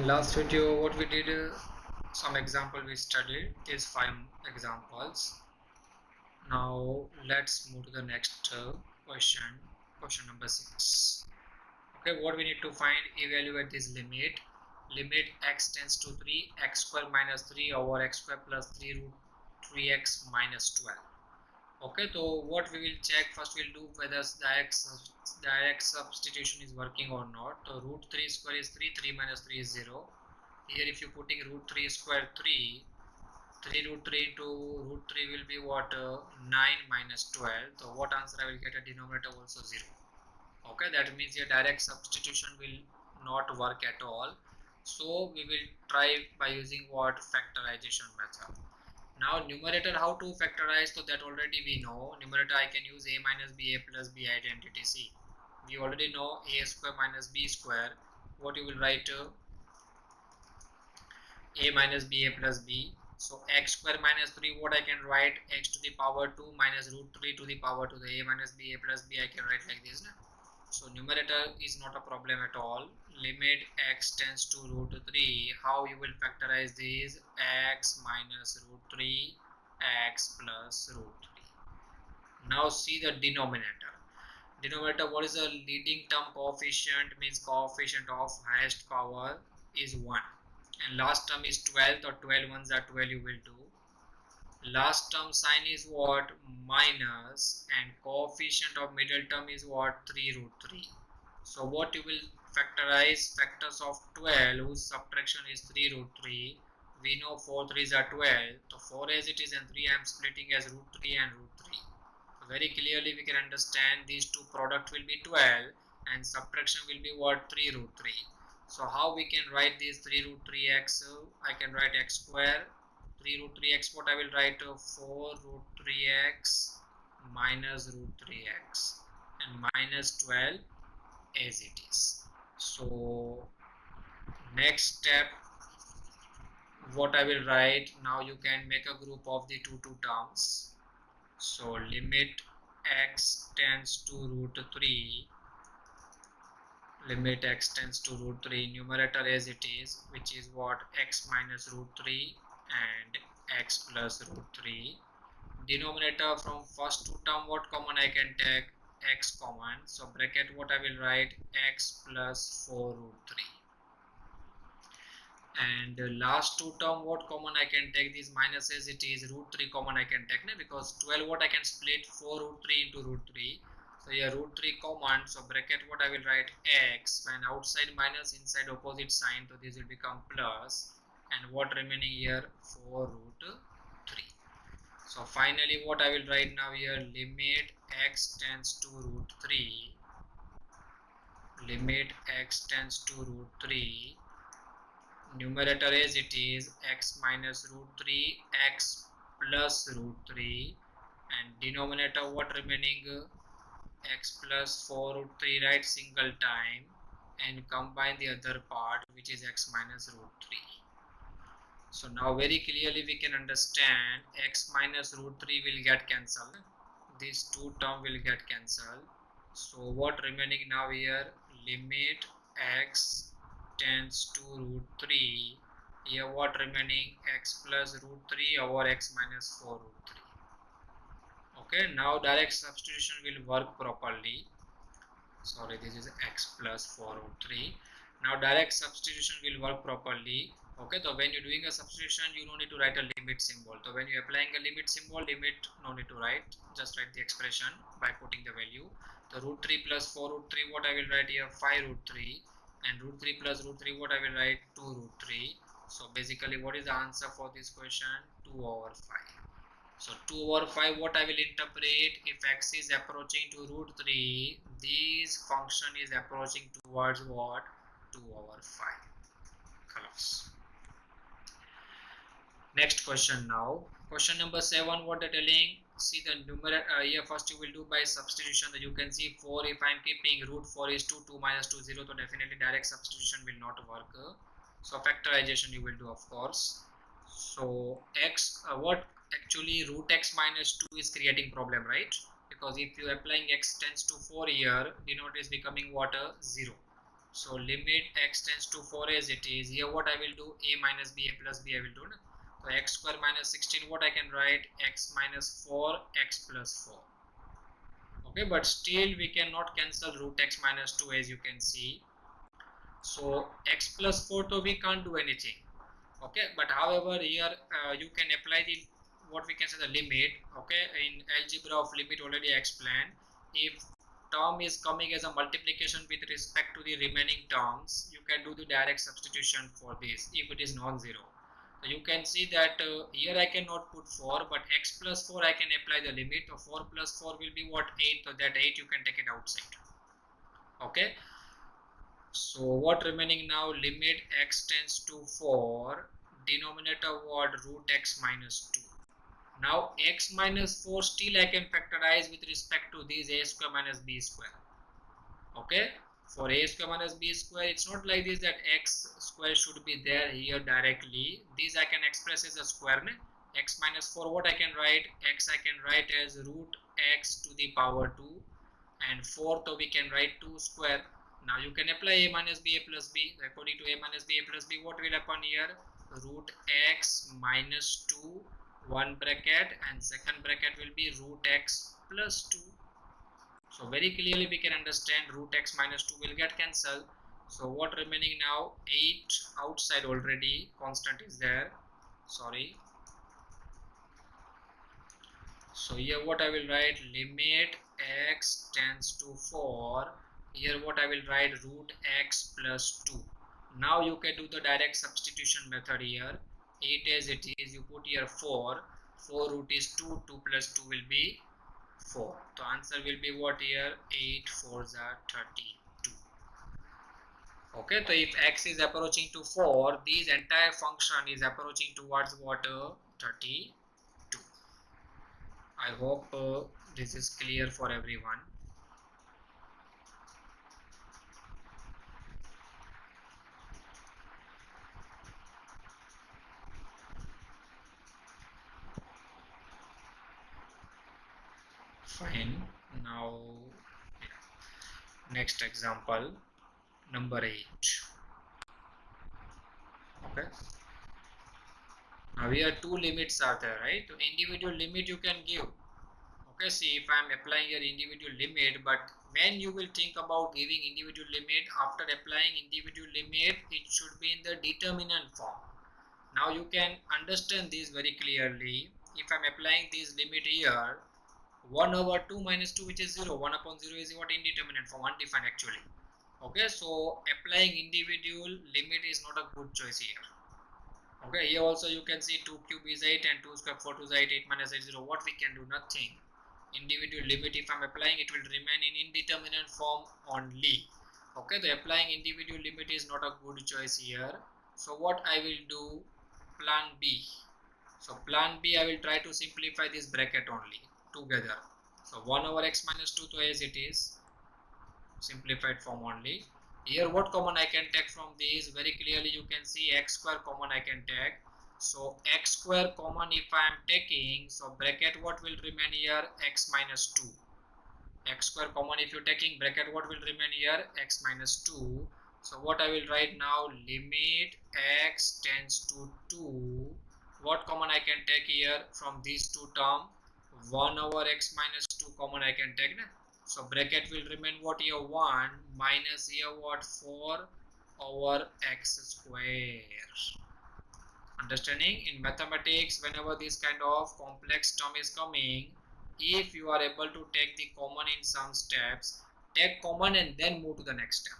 last video what we did, some example we studied is 5 examples. Now let's move to the next question number 6. Okay, what we need to find, evaluate this limit x tends to 3 x square minus 3 over x square plus 3 root 3x minus 12. Okay, so what we will check first, we'll do whether direct substitution is working or not. So root 3 square is 3 minus 3 is 0. Here if you putting root 3 square 3 root 3 into root 3 will be what, 9 minus 12. So what answer I will get, a denominator also 0. Okay, that means your direct substitution will not work at all. So we will try by using what, factorization method. Now numerator, how to factorize, so that already we know. Numerator I can use a minus b, a plus b identity. See, we already know a square minus b square. What you will write, a minus b, a plus b. So x square minus 3, what I can write, x to the power 2 minus root 3 to the power 2. The a minus b, a plus b I can write like this. So numerator is not a problem at all. Limit x tends to root 3. How you will factorize this? X minus root 3 x plus root 3. Now see the denominator. What is the leading term coefficient? Means coefficient of highest power is 1, and last term is 12, or 12 ones are 12 you will do. Last term sign is what, minus, and coefficient of middle term is what, 3 root 3. So what you will factorize, factors of 12 whose subtraction is 3 root 3. We know 4 3s are 12, so 4 as it is and 3 I am splitting as root 3 and root 3. So very clearly we can understand these two product will be 12 and subtraction will be what, 3 root 3. So how we can write this 3 root 3x? I can write x square 3 root 3x. What I will write, 4 root 3x minus root 3x and minus 12 as it is. So next step, what I will write, now you can make a group of the two terms. So limit x tends to root 3, limit x tends to root 3, numerator as it is, which is what, x minus root 3 and x plus root 3. Denominator from first two term, what common I can take, x common. So bracket, what I will write, x plus 4 root 3. And last two term, what common I can take, this minus as it is, root 3 common I can take, because 12 what I can split 4 root 3 into root 3. So here root 3 common, so bracket, what I will write, x, when outside minus, inside opposite sign, so this will become plus, and what remaining here, 4 root 3. So finally what I will write now here, limit x tends to root 3, limit x tends to root 3, numerator as it is, x minus root 3 x plus root 3, and denominator what remaining, x plus 4 root 3, right, single time, and combine the other part which is x minus root 3. So now very clearly we can understand x minus root 3 will get cancelled, these two term will get cancelled. So what remaining now here, limit x tends to root 3, here what remaining, x plus root 3 over x minus 4 root 3. Okay, now direct substitution will work properly. Sorry, this is x plus 4 root 3. Now direct substitution will work properly. Okay, so when you're doing a substitution, you don't need to write a limit symbol. So when you're applying a limit symbol, limit no need to write, just write the expression by putting the value. The root 3 plus 4 root 3, what I will write here, 5 root 3, and root 3 plus root 3, what I will write, 2 root 3. So basically what is the answer for this question, 2 over 5. So 2 over 5, what I will interpret, if x is approaching to root 3, this function is approaching towards what, 2 over 5. Colors. Next question now. Question number 7, what they're telling, see the numerator, here first you will do by substitution. That you can see 4, if I am keeping root 4 is 2, 2 minus 2, 0, so definitely direct substitution will not work. So factorization you will do, of course. So x, what actually root x minus 2 is creating problem, right? Because if you applying x tends to 4 here, denominator is becoming what, 0. So limit x tends to 4 as it is. Here what I will do, a minus b, a plus b I will do. So x square minus 16, what I can write, x minus 4, x plus 4. Okay, but still we cannot cancel root x minus 2 as you can see. So x plus 4, so we can't do anything. Okay, but however here you can apply the what we can say the limit. Okay, in algebra of limit already explained, if term is coming as a multiplication with respect to the remaining terms, you can do the direct substitution for this if it is non-zero. So you can see that here I cannot put 4, but x plus 4 I can apply the limit. So 4 plus 4 will be what, 8. So that 8 you can take it outside. Okay, so what remaining now, limit x tends to 4, denominator what, root x minus 2. Now x minus 4 still I can factorize with respect to this a square minus b square. Okay, for a square minus b square, it's not like this that x square should be there here directly. This I can express as a square. X minus 4, what I can write, x I can write as root x to the power 2, and 4, so we can write 2 square. Now you can apply a minus b, a plus b. According to a minus b, a plus b, what will happen here, root x minus 2, one bracket, and second bracket will be root x plus 2. So very clearly we can understand root x minus 2 will get cancelled. So what remaining now, 8 outside already, constant is there, sorry. So here what I will write, limit x tends to 4, here what I will write, root x plus 2. Now you can do the direct substitution method here. 8 as it is, you put here 4, 4 root is 2, 2 plus 2 will be 4. So answer will be what here, 8 4s are 32. Okay, so if x is approaching to 4, this entire function is approaching towards what, 32. I hope this is clear for everyone. Fine. Now next example, number 8. Okay, now here two limits are there, right? So individual limit you can give. Okay, see, if I am applying your individual limit, but when you will think about giving individual limit, after applying individual limit, it should be in the determinant form. Now you can understand this very clearly. If I am applying this limit here, 1 over 2 minus 2, which is 0, 1 upon 0 is what, indeterminate form, undefined actually. Okay, so applying individual limit is not a good choice here. Okay, here also you can see 2 cube is 8 and 2 square 4 2 is 8, 8 minus 8 0. What we can do, nothing. Individual limit, if I'm applying, it will remain in indeterminate form only. Okay, the applying individual limit is not a good choice here. So what I will do, plan B. So plan B, I will try to simplify this bracket only together. So 1 over x minus 2 to as it is, simplified form only. Here what common I can take from this, very clearly you can see x square common I can take. So x square common if I am taking, so bracket what will remain here, x minus 2. X square common if you are taking, bracket what will remain here, x minus 2. So what I will write now, limit x tends to 2. What common I can take here from these two terms, 1 over x minus 2 common I can take. So bracket will remain what here, 1 minus here what, 4 over x square. Understanding, in mathematics whenever this kind of complex term is coming, if you are able to take the common in some steps, take common and then move to the next step.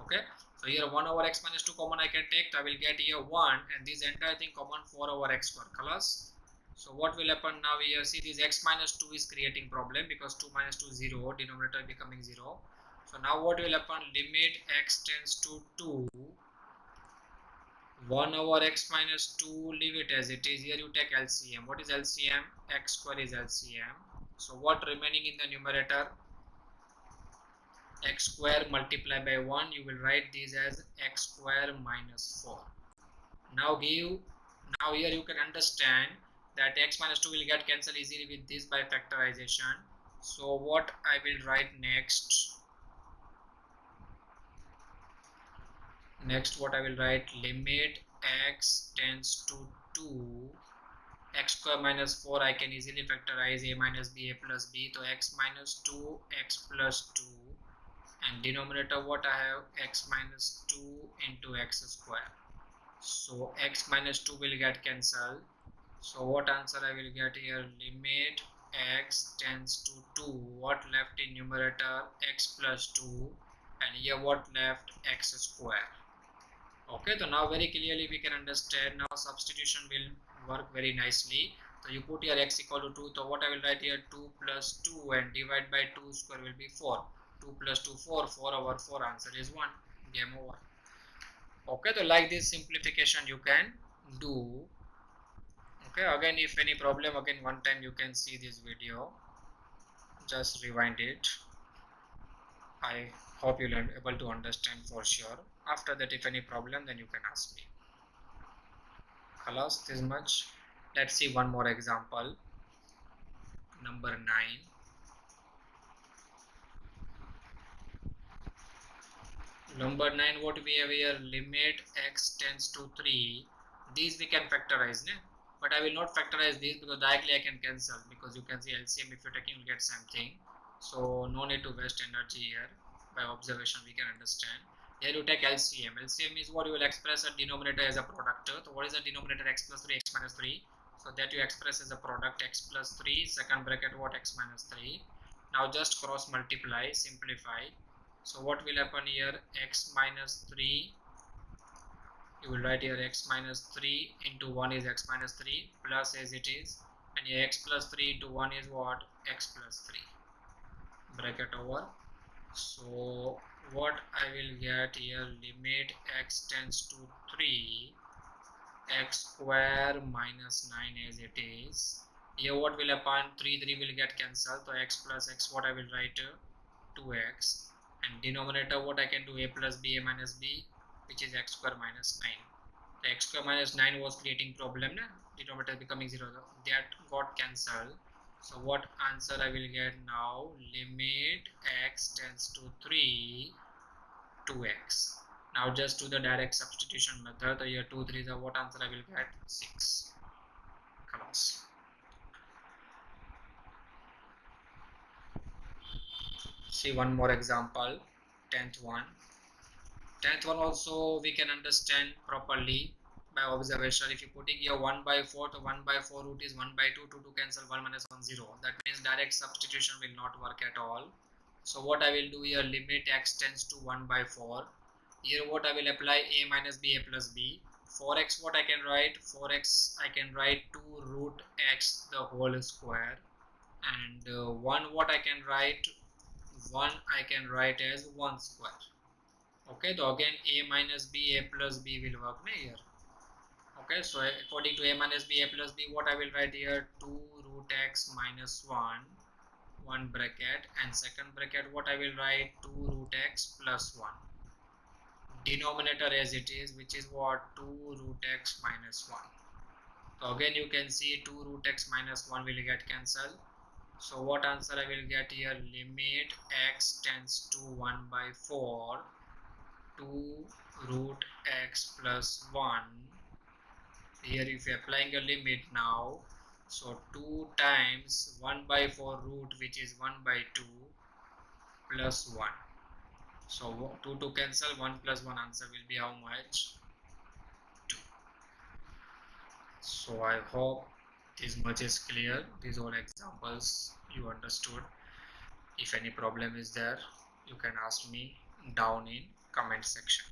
Okay, so here 1 over x minus 2 common I can take, I will get here 1, and this entire thing common 4 over x square. Colors. So what will happen now here, see this x minus 2 is creating problem because 2 minus 2 0, denominator becoming 0. So now what will happen, limit x tends to 2, 1 over x minus 2, leave it as it is. Here you take LCM. What is LCM? X square is LCM. So what remaining in the numerator? X square multiplied by 1. You will write this as x square minus 4. Now here you can understand that x minus 2 will get cancelled easily with this by factorization. So what I will write next? Next what I will write, limit x tends to 2, x square minus 4 I can easily factorize a minus b a plus b, so x minus 2 x plus 2, and denominator what I have, x minus 2 into x square. So x minus 2 will get cancelled. So what answer I will get here, limit x tends to 2, what left in numerator, x plus 2, and here what left, x square. Okay, so now very clearly we can understand. Now substitution will work very nicely. So you put here x equal to 2, so what I will write here, 2 plus 2 and divide by 2 square will be 4. 2 plus 2 4, 4 over 4, answer is 1. Game over. Okay, so like this simplification you can do. Okay, again if any problem, again one time you can see this video, just rewind it. I hope you'll be able to understand for sure. After that if any problem, then you can ask me. Halas, this much. Let's see one more example. Number 9. Number 9, what we have here, limit x tends to 3. These we can factorize, ne? But I will not factorize these because directly I can cancel, because you can see LCM if you're taking you'll get something. So no need to waste energy here. By observation we can understand. Here you take LCM. LCM is what you will express a denominator as a product. So what is the denominator, x plus 3, x minus 3. So that you express as a product, x plus 3, second bracket what, x minus 3. Now just cross multiply, simplify. So what will happen here, x minus 3, you will write here x minus 3 into 1 is x minus 3 plus as it is, and here x plus 3 into 1 is what, x plus 3, bracket over. So what I will get here, limit x tends to 3, x square minus 9 as it is. Here what will happen, 3 will get cancelled, so x plus x, what I will write, 2x, and denominator what I can do, a plus b, a minus b, which is x square minus 9. The x square minus 9 was creating problem, na? Denominator becoming 0, that got cancelled. So what answer I will get now, limit x tends to 3, 2x. Now just do the direct substitution method. So here 2 3s are, what answer I will get, 6. Class. See one more example, 10th one. 10th one also we can understand properly by observation. If you putting here 1 by 4, to 1 by 4 root is 1 by 2, 2 to cancel, 1 minus 1 0. That means direct substitution will not work at all. So what I will do here, limit x tends to 1 by 4. Here what I will apply, a minus b, a plus b. 4x what I can write, 4x I can write 2 root x the whole square, and 1 what I can write, 1 I can write as 1 square. Okay, so again a minus b, a plus b will work here. Okay, so according to a minus b, a plus b, what I will write here, 2 root x minus 1 bracket, and second bracket what I will write, 2 root x plus 1. Denominator as it is, which is what, 2 root x minus 1. So again you can see 2 root x minus 1 will get cancelled. So what answer I will get here, limit x tends to 1 by 4, 2 root x plus 1. Here if you are applying a limit now, so 2 times 1 by 4 root, which is 1 by 2 plus 1. So 2 to cancel, 1 plus 1, answer will be how much, 2. So I hope this much is clear. These all examples you understood. If any problem is there, you can ask me down in comment section.